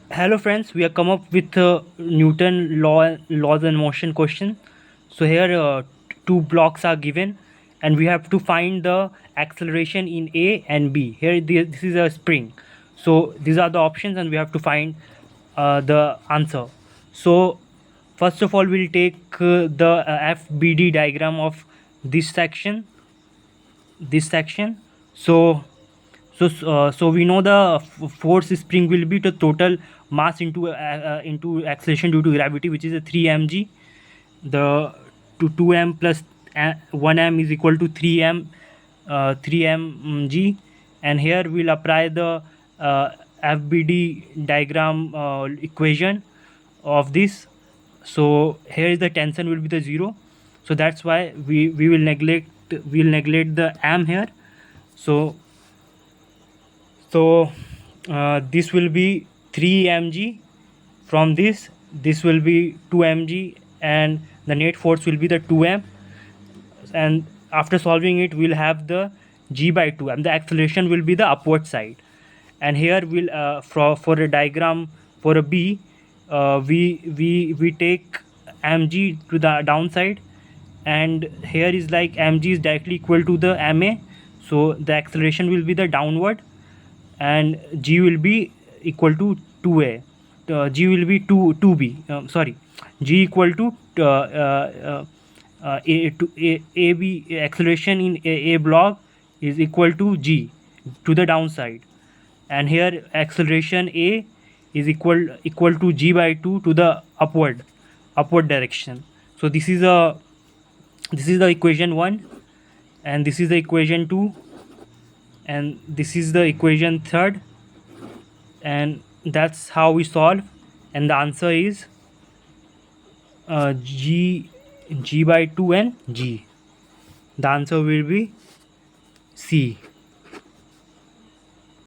Hello friends, we have come up with Newton laws and motion question. So here two blocks are given, and we have to find the acceleration in A and B. Here this is a spring. So these are the options, and we have to find the answer. So first of all, we'll take the FBD diagram of this section. This section. So we know the force spring will be the total mass into acceleration due to gravity, which is a 3 mg. The 2m plus 1m is equal to 3 mg, and here we'll apply the FBD diagram equation of this. So here is the tension will be the 0. So that's why we will neglect the m here. So this will be 3 mg. From this will be 2 mg, and the net force will be the 2m. And after solving it, we'll have the g by 2, and the acceleration will be the upward side. And here we'll for a diagram for a B, we take mg to the downside, and here is like mg is directly equal to the ma. So the acceleration will be the downward, and g will be equal to 2a. G will be 2b, sorry, g equal to ab acceleration in a block is equal to g to the downside, and here acceleration a is equal to g by 2 to the upward direction. So this is the equation 1, and this is the equation 2, and this is the equation 3rd, and that's how we solve. And the answer is g by 2 and g. The answer will be C.